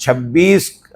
26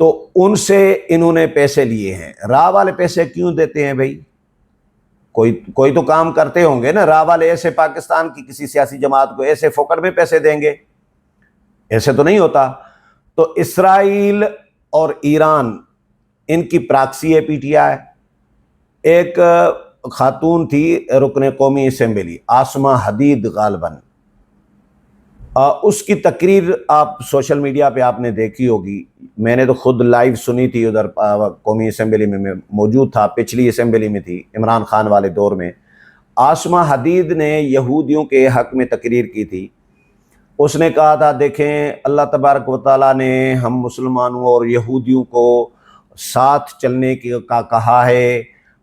تو ان سے انہوں نے پیسے لیے ہیں۔ راہ والے پیسے کیوں دیتے ہیں بھائی؟ کوئی تو کام کرتے ہوں گے نا۔ راہ والے ایسے پاکستان کی کسی سیاسی جماعت کو ایسے فوکٹ میں پیسے دیں گے؟ ایسے تو نہیں ہوتا۔ تو اسرائیل اور ایران ان کی پراکسی ہے پی ٹی آئی۔ ایک خاتون تھی رکن قومی اسمبلی عاصمہ حدید غالباً، اس کی تقریر آپ سوشل میڈیا پہ آپ نے دیکھی ہوگی، میں نے تو خود لائیو سنی تھی، ادھر قومی اسمبلی میں موجود تھا، پچھلی اسمبلی میں تھی عمران خان والے دور میں۔ عاصمہ حدید نے یہودیوں کے حق میں تقریر کی تھی۔ اس نے کہا تھا دیکھیں اللہ تبارک و تعالیٰ نے ہم مسلمانوں اور یہودیوں کو ساتھ چلنے کا کہا ہے،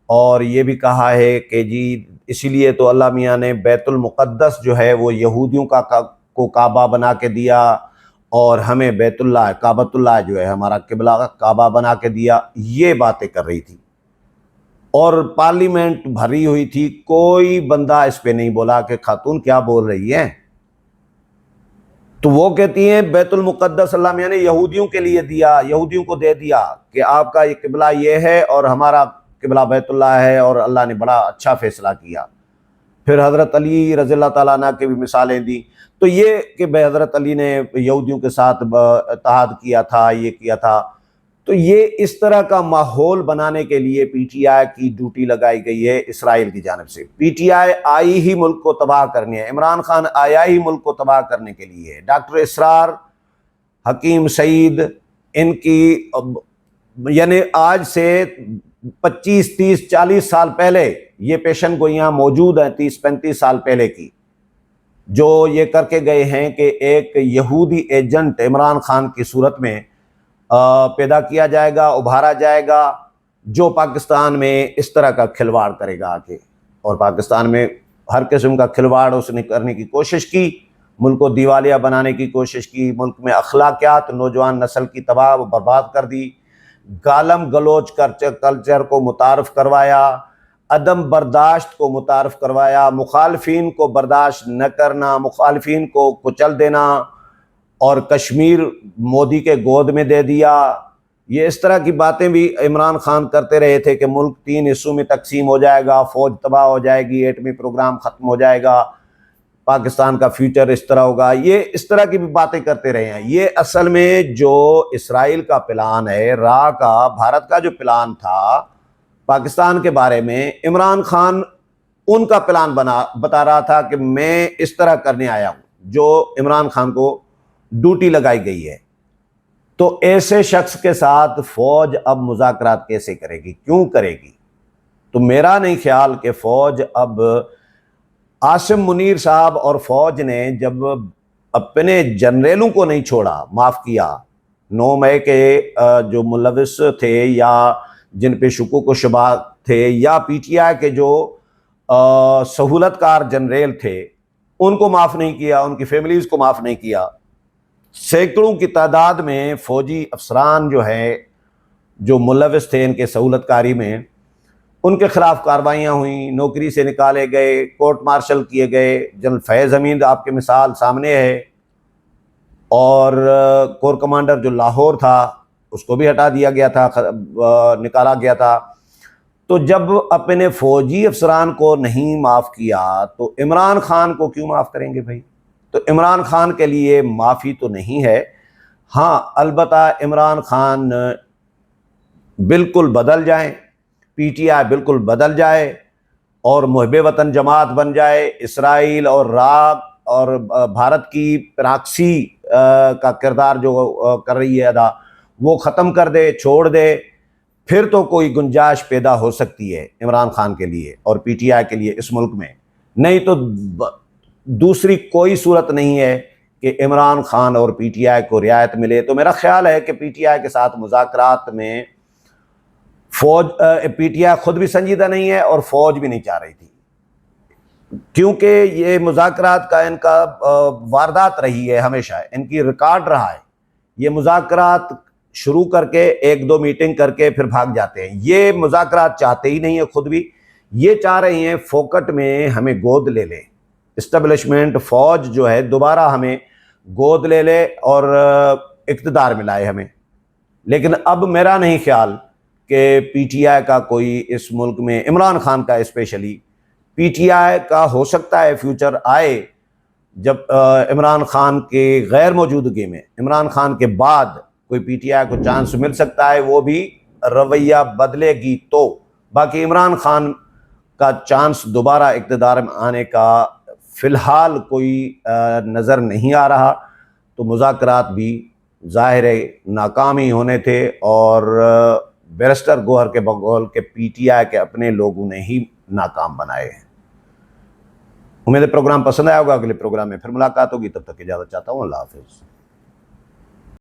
اور یہ بھی کہا ہے کہ جی اسی لیے تو اللہ میاں نے بیت المقدس جو ہے وہ یہودیوں کو کعبہ بنا کے دیا، اور ہمیں بیت اللہ کعبۃ اللہ جو ہے ہمارا قبلہ کعبہ بنا کے دیا۔ یہ باتیں کر رہی تھی اور پارلیمنٹ بھری ہوئی تھی، کوئی بندہ اس پہ نہیں بولا کہ خاتون کیا بول رہی ہے۔ تو وہ کہتی ہیں بیت المقدس اللہ میاں نے یہودیوں کے لیے دیا، یہودیوں کو دے دیا کہ آپ کا یہ قبلہ یہ ہے اور ہمارا قبلہ بیت اللہ ہے، اور اللہ نے بڑا اچھا فیصلہ کیا۔ پھر حضرت علی رضی اللہ تعالیٰ عنہ کی بھی مثالیں دی۔ تو یہ کہ حضرت علی نے یہودیوں کے ساتھ اتحاد کیا تھا، یہ کیا تھا، تو یہ اس طرح کا ماحول بنانے کے لیے پی ٹی آئی کی ڈیوٹی لگائی گئی ہے اسرائیل کی جانب سے۔ پی ٹی آئی آئی ہی ملک کو تباہ کرنے ہے، عمران خان آیا ہی ملک کو تباہ کرنے کے لیے ہے۔ ڈاکٹر اسرار، حکیم سعید، ان کی یعنی آج سے 25 30 40 سال پہلے یہ پیشن گوئیاں موجود ہیں، 30 35 سال پہلے کی، جو یہ کر کے گئے ہیں کہ ایک یہودی ایجنٹ عمران خان کی صورت میں پیدا کیا جائے گا، ابھارا جائے گا، جو پاکستان میں اس طرح کا کھلواڑ کرے گا آگے۔ اور پاکستان میں ہر قسم کا کھلواڑ اس نے کرنے کی کوشش کی، ملک کو دیوالیہ بنانے کی کوشش کی، ملک میں اخلاقیات نوجوان نسل کی تباہ و برباد کر دی، گالم گلوچ کلچر کو متعارف کروایا، عدم برداشت کو متعارف کروایا، مخالفین کو برداشت نہ کرنا، مخالفین کو کچل دینا، اور کشمیر مودی کے گود میں دے دیا۔ یہ اس طرح کی باتیں بھی عمران خان کرتے رہے تھے کہ ملک 3 حصوں میں تقسیم ہو جائے گا، فوج تباہ ہو جائے گی، ایٹمی پروگرام ختم ہو جائے گا، پاکستان کا فیوچر اس طرح ہوگا۔ یہ اس طرح کی بھی باتیں کرتے رہے ہیں۔ یہ اصل میں جو اسرائیل کا پلان ہے، راہ کا، بھارت کا جو پلان تھا پاکستان کے بارے میں، عمران خان ان کا پلان بتا رہا تھا کہ میں اس طرح کرنے آیا ہوں، جو عمران خان کو ڈیوٹی لگائی گئی ہے۔ تو ایسے شخص کے ساتھ فوج اب مذاکرات کیسے کرے گی، کیوں کرے گی؟ تو میرا نہیں خیال کہ فوج اب، عاصم منیر صاحب اور فوج نے جب اپنے جنریلوں کو نہیں چھوڑا، معاف کیا، 9 مئی کے جو ملوث تھے یا جن پہ شکوک و شبہات تھے، یا پی ٹی آئی کے جو سہولت کار جنریل تھے، ان کو معاف نہیں کیا، ان کی فیملیز کو معاف نہیں کیا۔ سینکڑوں کی تعداد میں فوجی افسران جو ہیں، جو ملوث تھے ان کے سہولت کاری میں، ان کے خلاف کارروائیاں ہوئیں، نوکری سے نکالے گئے، کورٹ مارشل کیے گئے۔ جنرل فیض حمید آپ کے مثال سامنے ہے، اور کور کمانڈر جو لاہور تھا اس کو بھی ہٹا دیا گیا تھا، نکالا گیا تھا۔ تو جب اپنے فوجی افسران کو نہیں معاف کیا تو عمران خان کو کیوں معاف کریں گے بھائی؟ تو عمران خان کے لیے معافی تو نہیں ہے۔ ہاں البتہ عمران خان بالکل بدل جائیں، پی ٹی آئی بالکل بدل جائے اور محب وطن جماعت بن جائے، اسرائیل اور اور بھارت کی پراکسی کا کردار جو کر رہی ہے ادا، وہ ختم کر دے، چھوڑ دے، پھر تو کوئی گنجائش پیدا ہو سکتی ہے عمران خان کے لیے اور پی ٹی آئی کے لیے اس ملک میں۔ نہیں تو دوسری کوئی صورت نہیں ہے کہ عمران خان اور پی ٹی آئی کو رعایت ملے۔ تو میرا خیال ہے کہ پی ٹی آئی کے ساتھ مذاکرات میں پی ٹی آئی خود بھی سنجیدہ نہیں ہے اور فوج بھی نہیں چاہ رہی تھی، کیونکہ یہ مذاکرات کا ان کا واردات رہی ہے، ہمیشہ ان کی ریکارڈ رہا ہے۔ یہ مذاکرات شروع کر کے 1-2 میٹنگ کر کے پھر بھاگ جاتے ہیں۔ یہ مذاکرات چاہتے ہی نہیں ہیں، خود بھی یہ چاہ رہے ہیں فوکٹ میں ہمیں گود لے لے، اسٹیبلشمنٹ فوج جو ہے دوبارہ ہمیں گود لے لے اور اقتدار ملائے ہمیں۔ لیکن اب میرا نہیں خیال کہ پی ٹی آئی کا کوئی اس ملک میں، عمران خان کا اسپیشلی، پی ٹی آئی کا ہو سکتا ہے فیوچر آئے جب عمران خان کے غیر موجودگی میں، عمران خان کے بعد کوئی پی ٹی آئی کو چانس مل سکتا ہے، وہ بھی رویہ بدلے گی تو۔ باقی عمران خان کا چانس دوبارہ اقتدار میں آنے کا فی الحال کوئی نظر نہیں آ رہا، تو مذاکرات بھی ظاہر ہے ناکامی ہونے تھے، اور بیرسٹر گوہر کے بقول کہ پی ٹی آئی کے اپنے لوگوں نے ہی ناکام بنائے ہیں۔ امید ہے پروگرام پسند آیا ہوگا، اگلے پروگرام میں پھر ملاقات ہوگی، تب تک اجازت چاہتا ہوں، اللہ حافظ۔